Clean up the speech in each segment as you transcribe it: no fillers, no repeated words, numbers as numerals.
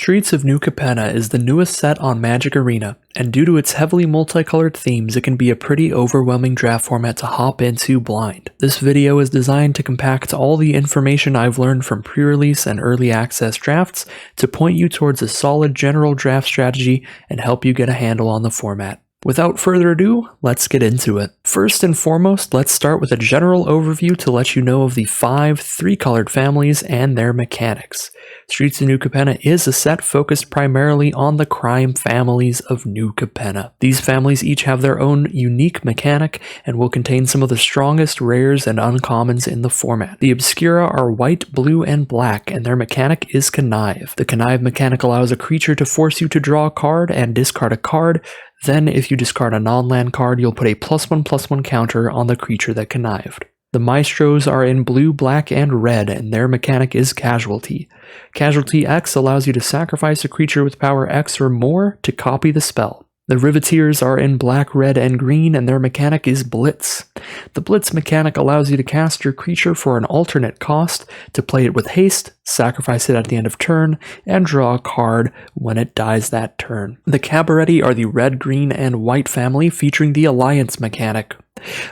Streets of New Capenna is the newest set on Magic Arena, and due to its heavily multicolored themes, it can be a pretty overwhelming draft format to hop into blind. This video is designed to compact all the information I've learned from pre-release and early access drafts to point you towards a solid general draft strategy and help you get a handle on the format. Without further ado, let's get into it. First and foremost, let's start with a general overview to let you know of the 5 3-colored families and their mechanics. Streets of New Capenna is a set focused primarily on the crime families of New Capenna. These families each have their own unique mechanic and will contain some of the strongest rares and uncommons in the format. The Obscura are white, blue, and black, and their mechanic is Connive. The Connive mechanic allows a creature to force you to draw a card and discard a card. Then, if you discard a non-land card, you'll put a +1/+1 counter on the creature that connived. The Maestros are in blue, black, and red, and their mechanic is Casualty. Casualty X allows you to sacrifice a creature with power X or more to copy the spell. The Riveteers are in black, red, and green, and their mechanic is Blitz. The Blitz mechanic allows you to cast your creature for an alternate cost, to play it with haste, sacrifice it at the end of turn, and draw a card when it dies that turn. The Cabaretti are the red, green, and white family featuring the Alliance mechanic.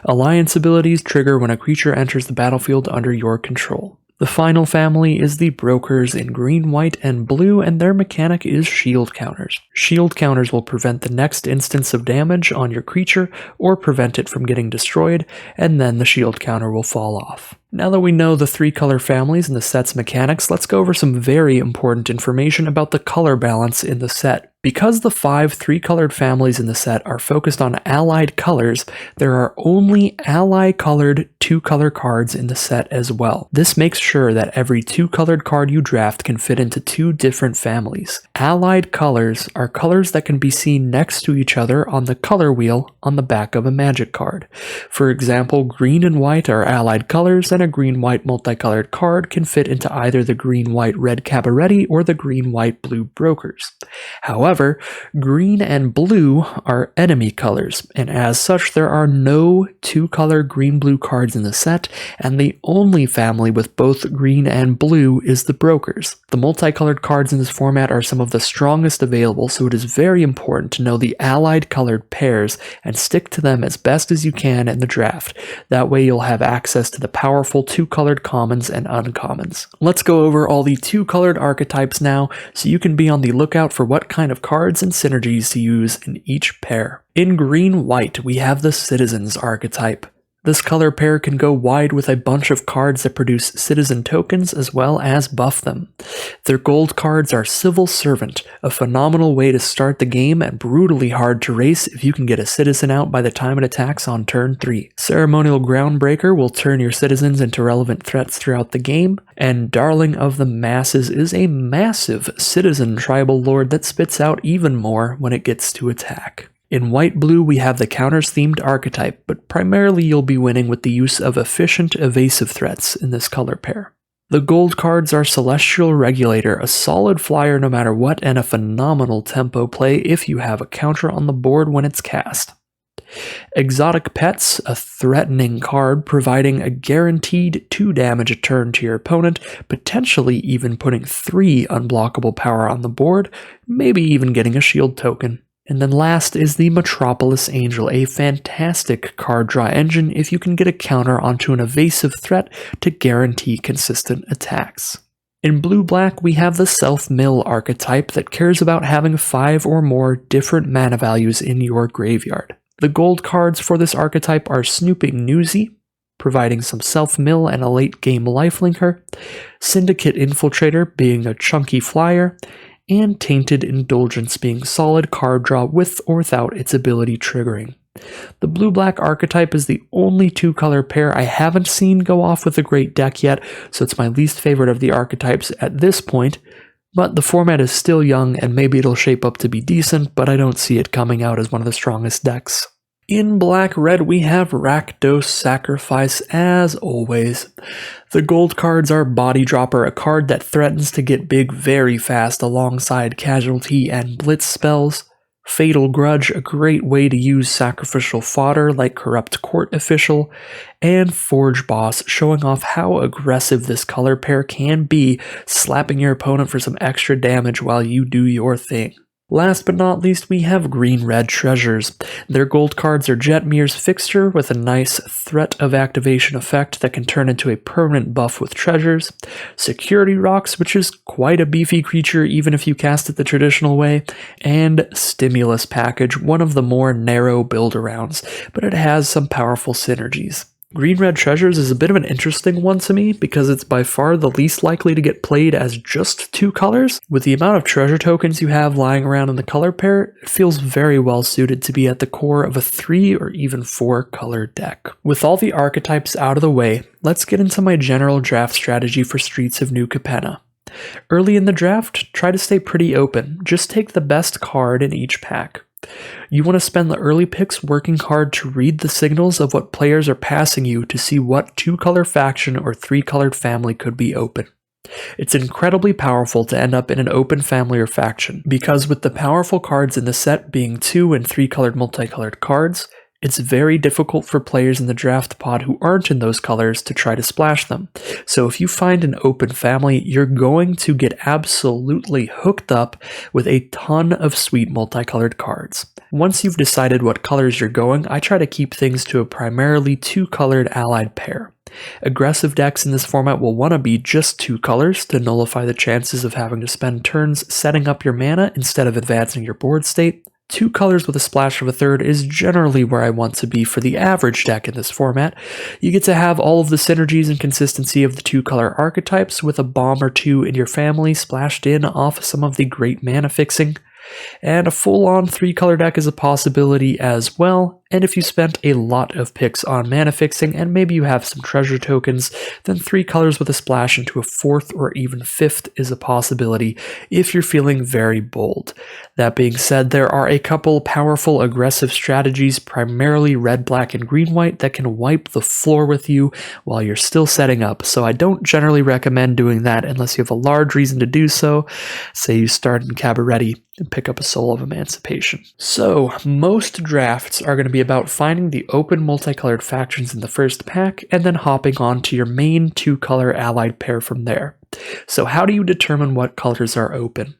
Alliance abilities trigger when a creature enters the battlefield under your control. The final family is the Brokers in green, white, and blue, and their mechanic is Shield Counters. Shield Counters will prevent the next instance of damage on your creature or prevent it from getting destroyed, and then the shield counter will fall off. Now that we know the 3-color families and the set's mechanics, let's go over some very important information about the color balance in the set. Because the 5 3-colored families in the set are focused on allied colors, there are only ally-colored 2-color cards in the set as well. This makes sure that every 2-colored card you draft can fit into 2 different families. Allied colors are colors that can be seen next to each other on the color wheel on the back of a Magic card. For example, green and white are allied colors, and a green-white multicolored card can fit into either the green-white-red Cabaretti or the green-white-blue Brokers. However, green and blue are enemy colors, and as such there are no 2-color green-blue cards in the set, and the only family with both green and blue is the Brokers. The multicolored cards in this format are some of the strongest available, so it is very important to know the allied colored pairs and stick to them as best as you can in the draft. That way you'll have access to the powerful 2-colored commons and uncommons. Let's go over all the 2-colored archetypes now, so you can be on the lookout for what kind of cards and synergies to use in each pair. In green-white, we have the Citizens archetype. This color pair can go wide with a bunch of cards that produce citizen tokens as well as buff them. Their gold cards are Civil Servant, a phenomenal way to start the game and brutally hard to race if you can get a citizen out by the time it attacks on turn 3. Ceremonial Groundbreaker will turn your citizens into relevant threats throughout the game, and Darling of the Masses is a massive citizen tribal lord that spits out even more when it gets to attack. In white-blue, we have the counters-themed archetype, but primarily you'll be winning with the use of efficient, evasive threats in this color pair. The gold cards are Celestial Regulator, a solid flyer no matter what, and a phenomenal tempo play if you have a counter on the board when it's cast. Exotic Pets, a threatening card providing a guaranteed 2 damage a turn to your opponent, potentially even putting 3 unblockable power on the board, maybe even getting a shield token. And then last is the Metropolis Angel, a fantastic card draw engine if you can get a counter onto an evasive threat to guarantee consistent attacks. In blue-black, we have the Self-Mill archetype that cares about having 5 or more different mana values in your graveyard. The gold cards for this archetype are Snooping Newsy, providing some self-mill and a late-game lifelinker, Syndicate Infiltrator being a chunky flyer, and Tainted Indulgence being solid card draw with or without its ability triggering. The blue-black archetype is the only 2-color pair I haven't seen go off with a great deck yet, so it's my least favorite of the archetypes at this point, but the format is still young and maybe it'll shape up to be decent, but I don't see it coming out as one of the strongest decks. In black-red, we have Rakdos Sacrifice as always. The gold cards are Body Dropper, a card that threatens to get big very fast alongside Casualty and Blitz spells. Fatal Grudge, a great way to use sacrificial fodder like Corrupt Court Official, and Forge Boss, showing off how aggressive this color pair can be, slapping your opponent for some extra damage while you do your thing. Last but not least, we have Green-Red Treasures. Their gold cards are Jetmir's Fixture with a nice threat of activation effect that can turn into a permanent buff with treasures, Security Rocks, which is quite a beefy creature even if you cast it the traditional way, and Stimulus Package, one of the more narrow build-arounds, but it has some powerful synergies. Green-Red Treasures is a bit of an interesting one to me because it's by far the least likely to get played as just 2 colors. With the amount of treasure tokens you have lying around in the color pair, it feels very well suited to be at the core of a 3 or even 4 color deck. With all the archetypes out of the way, let's get into my general draft strategy for Streets of New Capenna. Early in the draft, try to stay pretty open. Just take the best card in each pack. You want to spend the early picks working hard to read the signals of what players are passing you to see what 2-color faction or 3-colored family could be open. It's incredibly powerful to end up in an open family or faction, because with the powerful cards in the set being 2 and 3-colored multicolored cards, it's very difficult for players in the draft pod who aren't in those colors to try to splash them. So if you find an open family, you're going to get absolutely hooked up with a ton of sweet multicolored cards. Once you've decided what colors you're going, I try to keep things to a primarily 2-colored allied pair. Aggressive decks in this format will want to be just 2 colors to nullify the chances of having to spend turns setting up your mana instead of advancing your board state. 2 colors with a splash of a third is generally where I want to be for the average deck in this format. You get to have all of the synergies and consistency of the 2-color archetypes with a bomb or 2 in your family splashed in off some of the great mana fixing. And a full-on 3-color deck is a possibility as well, and if you spent a lot of picks on mana fixing and maybe you have some treasure tokens, then 3 colors with a splash into a 4th or even 5th is a possibility if you're feeling very bold. That being said, there are a couple powerful aggressive strategies, primarily red, black, and green, white, that can wipe the floor with you while you're still setting up, so I don't generally recommend doing that unless you have a large reason to do so. Say you start in Cabaretti and pick up a Soul of Emancipation. So, most drafts are going to be about finding the open multicolored factions in the first pack and then hopping on to your main 2-color allied pair from there. So how do you determine what colors are open?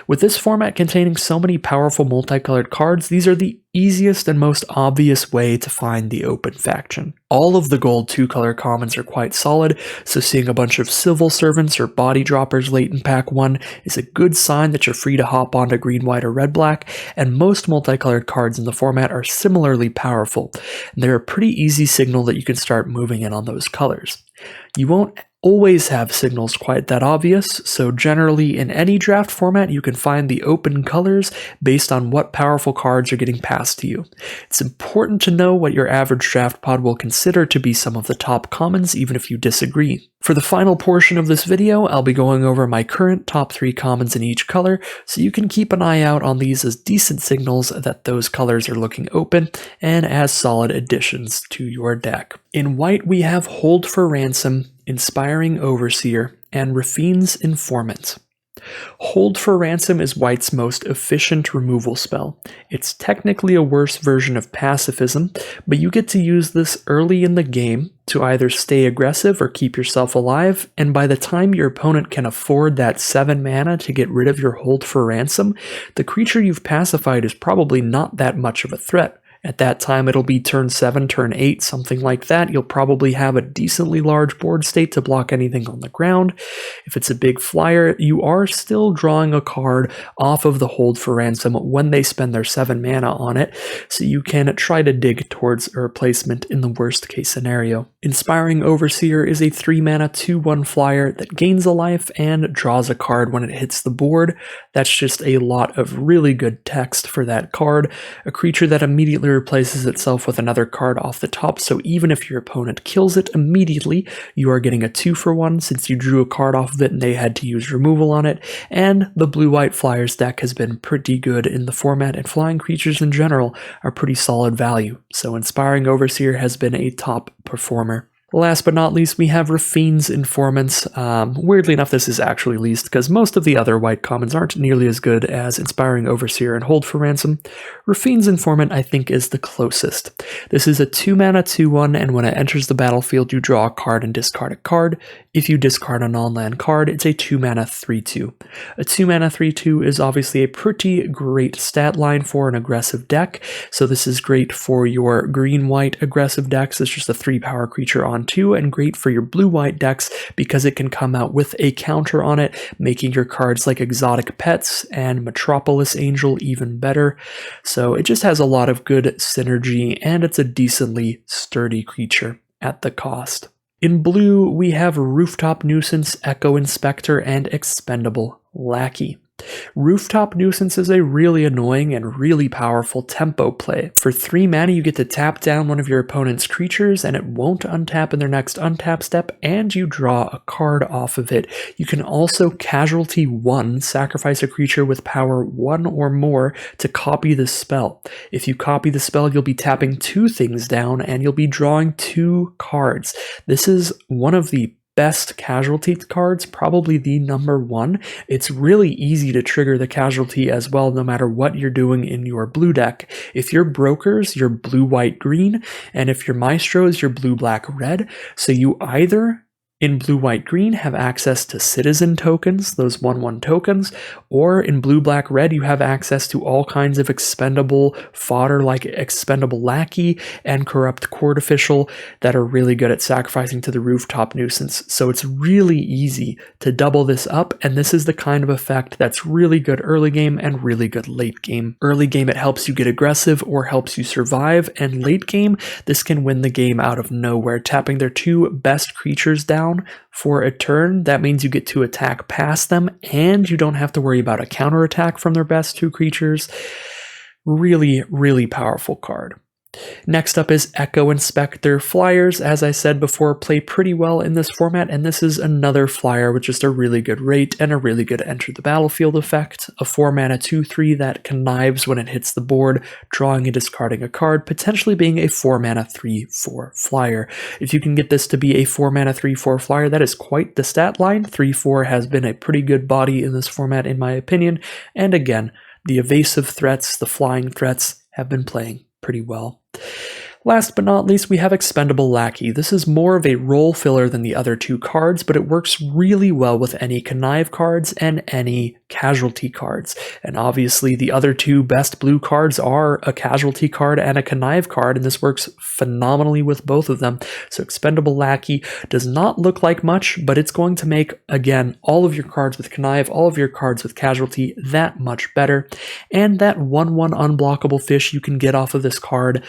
With this format containing so many powerful multicolored cards, these are the easiest and most obvious way to find the open faction. All of the gold 2-color commons are quite solid, so seeing a bunch of Civil Servants or Body Droppers late in pack 1 is a good sign that you're free to hop onto green, white, or red, black, and most multicolored cards in the format are similarly powerful. They're a pretty easy signal that you can start moving in on those colors. You won't always have signals quite that obvious, so generally in any draft format you can find the open colors based on what powerful cards are getting passed to you. It's important to know what your average draft pod will consider to be some of the top commons, even if you disagree. For the final portion of this video, I'll be going over my current top 3 commons in each color, so you can keep an eye out on these as decent signals that those colors are looking open and as solid additions to your deck. In white we have Hold for Ransom, Inspiring Overseer, and Rafine's Informant. Hold for Ransom is white's most efficient removal spell. It's technically a worse version of pacifism, but you get to use this early in the game to either stay aggressive or keep yourself alive, and by the time your opponent can afford that 7 mana to get rid of your Hold for Ransom, the creature you've pacified is probably not that much of a threat. At that time, it'll be turn 7, turn 8, something like that. You'll probably have a decently large board state to block anything on the ground. If it's a big flyer, you are still drawing a card off of the Hold for Ransom when they spend their 7 mana on it, so you can try to dig towards a replacement in the worst case scenario. Inspiring Overseer is a 3 mana 2/1 flyer that gains a life and draws a card when it hits the board. That's just a lot of really good text for that card. A creature that immediately replaces itself with another card off the top, so even if your opponent kills it immediately, you are getting a 2-for-1 since you drew a card off of it and they had to use removal on it, and the blue-white flyers deck has been pretty good in the format, and flying creatures in general are pretty solid value, so Inspiring Overseer has been a top performer. Last but not least, we have Rafine's Informants. Weirdly enough, this is actually least because most of the other white commons aren't nearly as good as Inspiring Overseer and Hold for Ransom. Rafine's Informant, I think, is the closest. This is a 2-mana 2/1, and when it enters the battlefield, you draw a card and discard a card. If you discard a non-land card, it's a 2-mana 3/2. A 2-mana 3/2 is obviously a pretty great stat line for an aggressive deck, so this is great for your green-white aggressive decks. It's just a 3-power creature on 2, and great for your blue-white decks because it can come out with a counter on it, making your cards like Exotic Pets and Metropolis Angel even better. So it just has a lot of good synergy, and it's a decently sturdy creature at the cost. In blue, we have Rooftop Nuisance, Echo Inspector, and Expendable Lackey. Rooftop Nuisance is a really annoying and really powerful tempo play. For 3 mana, you get to tap down one of your opponent's creatures, and it won't untap in their next untap step, and you draw a card off of it. You can also Casualty 1, sacrifice a creature with power 1 or more to copy the spell. If you copy the spell, you'll be tapping 2 things down, and you'll be drawing 2 cards. This is one of the best casualty cards, probably the number 1. It's really easy to trigger the casualty as well, no matter what you're doing in your blue deck. If you're brokers, you're blue, white, green, and if you're maestros, you're blue, black, red. So you either in blue, white, green have access to citizen tokens, those 1/1 tokens, or in blue, black, red you have access to all kinds of expendable fodder like Expendable Lackey and Corrupt Court Official that are really good at sacrificing to the Rooftop Nuisance. So it's really easy to double this up, and this is the kind of effect that's really good early game and really good late game. Early game it helps you get aggressive or helps you survive, and late game this can win the game out of nowhere, tapping their 2 best creatures down for a turn. That means you get to attack past them, and you don't have to worry about a counterattack from their best 2 creatures. Really, really powerful card. Next up is Echo Inspector. Flyers, as I said before, play pretty well in this format, and this is another flyer with just a really good rate and a really good enter the battlefield effect. A 4-mana 2/3 that connives when it hits the board, drawing and discarding a card, potentially being a 4-mana 3/4 flyer. If you can get this to be a 4-mana 3/4 flyer, that is quite the stat line. 3/4 has been a pretty good body in this format in my opinion, and again, the evasive threats, the flying threats have been playing pretty well. Last but not least, we have Expendable Lackey. This is more of a role filler than the other 2 cards, but it works really well with any connive cards and any casualty cards. And obviously the other 2 best blue cards are a casualty card and a connive card, and this works phenomenally with both of them. So Expendable Lackey does not look like much, but it's going to make, again, all of your cards with connive, all of your cards with casualty that much better. And that 1/1 unblockable fish you can get off of this card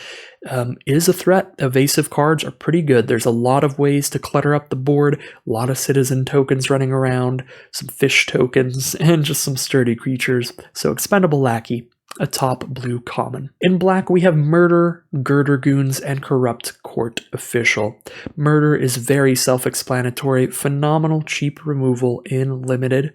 is a threat. Evasive cards are pretty good. There's a lot of ways to clutter up the board, a lot of citizen tokens running around, some fish tokens, and just some sturdy creatures. So Expendable Lackey, a top blue common. In black, we have Murder, Girder Goons, and Corrupt Court Official. Murder is very self-explanatory, phenomenal cheap removal in limited.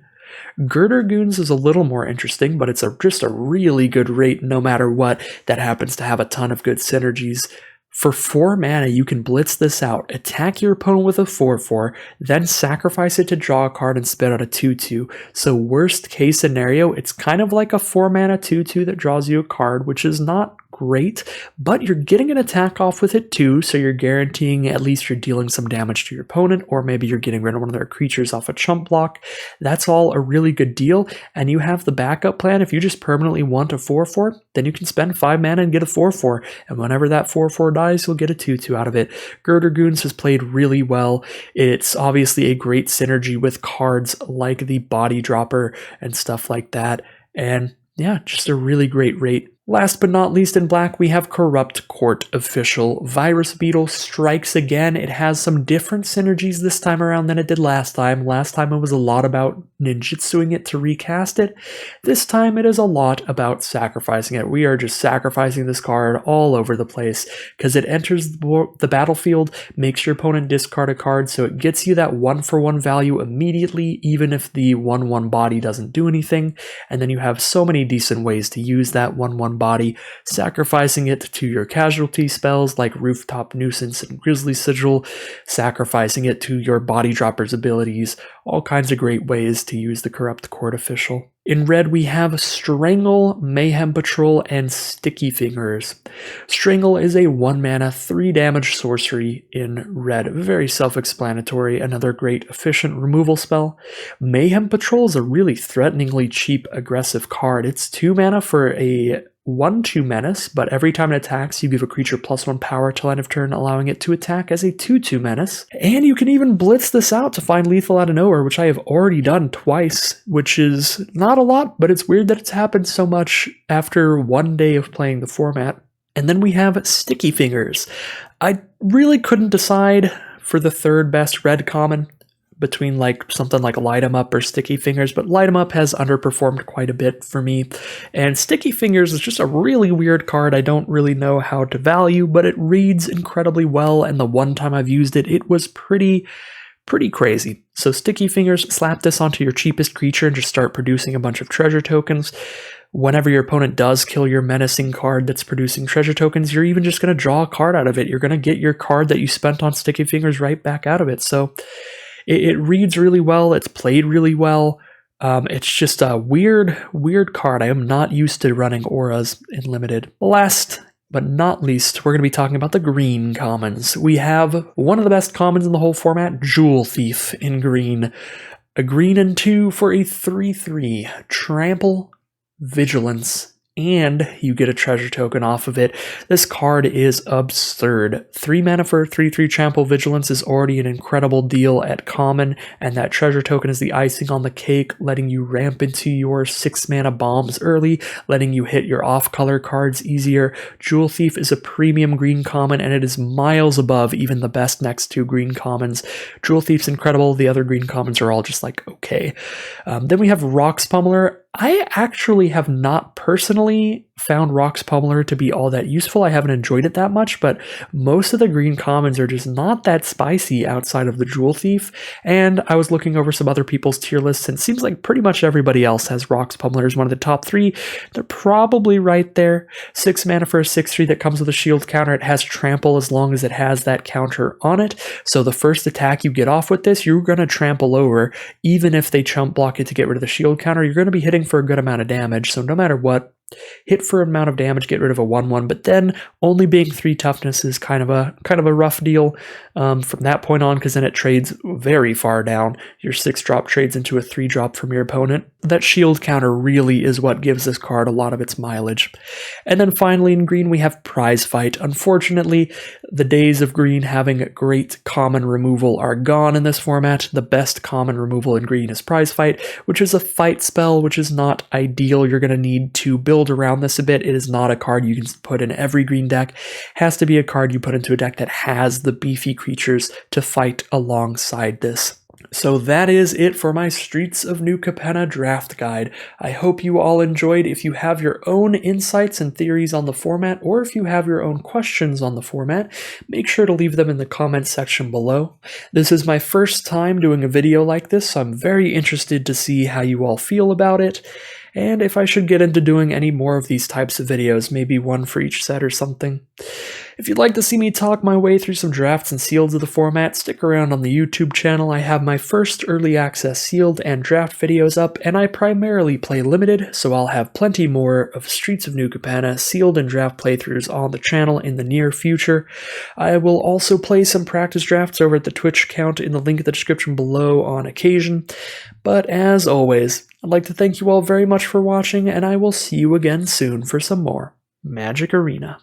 Girder Goons is a little more interesting, but it's just a really good rate no matter what that happens to have a ton of good synergies. For 4 mana, you can blitz this out, attack your opponent with a 4/4, then sacrifice it to draw a card and spit out a 2/2. So worst case scenario, it's kind of like a 4 mana 2/2 that draws you a card, which is not great, but you're getting an attack off with it too, so you're guaranteeing at least you're dealing some damage to your opponent, or maybe you're getting rid of one of their creatures off a chump block. That's all a really good deal, and you have the backup plan. If you just permanently want a 4/4, then you can spend 5 mana and get a 4/4, and whenever that 4/4 dies, you'll get a 2/2 out of it. Girder Goons has played really well. It's obviously a great synergy with cards like the Body Dropper and stuff like that, and yeah, just a really great rate. Last but not least, in black, we have Corrupt Court Official. Virus Beetle strikes again. It has some different synergies this time around than it did last time. Last time it was a lot about ninjutsuing it to recast it. This time it is a lot about sacrificing it. We are just sacrificing this card all over the place because it enters the battlefield, makes your opponent discard a card, so it gets you that 1-for-1 value immediately, even if the 1/1 body doesn't do anything. And then you have so many decent ways to use that 1/1 own body, sacrificing it to your casualty spells like Rooftop Nuisance and Grizzly Sigil, sacrificing it to your body dropper's abilities, all kinds of great ways to use the Corrupt Court Official. In red, we have Strangle, Mayhem Patrol, and Sticky Fingers. Strangle is a 1-mana, 3-damage sorcery in red. Very self-explanatory, another great efficient removal spell. Mayhem Patrol is a really threateningly cheap, aggressive card. It's 2 mana for a 1/2 menace, but every time it attacks, you give a creature +1 power till end of turn, allowing it to attack as a 2/2 menace. And you can even blitz this out to find lethal out of nowhere, which I have already done twice, which is not a lot, but it's weird that it's happened so much after 1 day of playing the format. And then we have Sticky Fingers. I really couldn't decide for the third best red common between like something like Light 'em Up or Sticky Fingers, but Light 'em Up has underperformed quite a bit for me. And Sticky Fingers is just a really weird card I don't really know how to value, but it reads incredibly well, and the one time I've used it, it was pretty crazy. So Sticky Fingers, slap this onto your cheapest creature and just start producing a bunch of treasure tokens. Whenever your opponent does kill your menacing card that's producing treasure tokens, you're even just going to draw a card out of it. You're going to get your card that you spent on Sticky Fingers right back out of it. So it reads really well. It's played really well. It's just a weird card. I am not used to running auras in limited. Last but not least, we're going to be talking about the green commons. We have one of the best commons in the whole format, Jewel Thief in green. A green and 2 for a 3/3. Trample, Vigilance, and you get a treasure token off of it. This card is absurd. 3 mana for 3/3 Trample Vigilance is already an incredible deal at common, and that treasure token is the icing on the cake, letting you ramp into your 6 mana bombs early, letting you hit your off-color cards easier. Jewel Thief is a premium green common, and it is miles above even the best next 2 green commons. Jewel Thief's incredible. The other green commons are all just like okay. Then we have Rox Pummeler. I actually have not personally found Rox Pummeler to be all that useful. I haven't enjoyed it that much, but most of the green commons are just not that spicy outside of the Jewel Thief, and I was looking over some other people's tier lists, and it seems like pretty much everybody else has Rox Pummeler as one of the top 3. They're probably right there. 6 mana for a 6/3 that comes with a shield counter. It has trample as long as it has that counter on it, so the first attack you get off with this, you're going to trample over. Even if they chump block it to get rid of the shield counter, you're going to be hitting for a good amount of damage, so no matter what, hit for an amount of damage, get rid of a 1/1, but then only being 3 toughness is kind of a rough deal from that point on, because then it trades very far down. Your 6-drop trades into a 3-drop from your opponent. That shield counter really is what gives this card a lot of its mileage. And then finally in green we have Prize Fight. Unfortunately, the days of green having great common removal are gone in this format. The best common removal in green is Prize Fight, which is a fight spell, which is not ideal. You're going to need to build around this a bit. It is not a card you can put in every green deck. It has to be a card you put into a deck that has the beefy creatures to fight alongside this. So that is it for my Streets of New Capenna draft guide. I hope you all enjoyed. If you have your own insights and theories on the format, or if you have your own questions on the format, make sure to leave them in the comments section below. This is my first time doing a video like this, so I'm very interested to see how you all feel about it, and if I should get into doing any more of these types of videos, maybe one for each set or something. If you'd like to see me talk my way through some drafts and sealeds of the format, stick around on the YouTube channel. I have my first early access sealed and draft videos up, and I primarily play limited, so I'll have plenty more of Streets of New Capenna sealed and draft playthroughs on the channel in the near future. I will also play some practice drafts over at the Twitch account in the link in the description below on occasion. But as always, I'd like to thank you all very much for watching, and I will see you again soon for some more Magic Arena.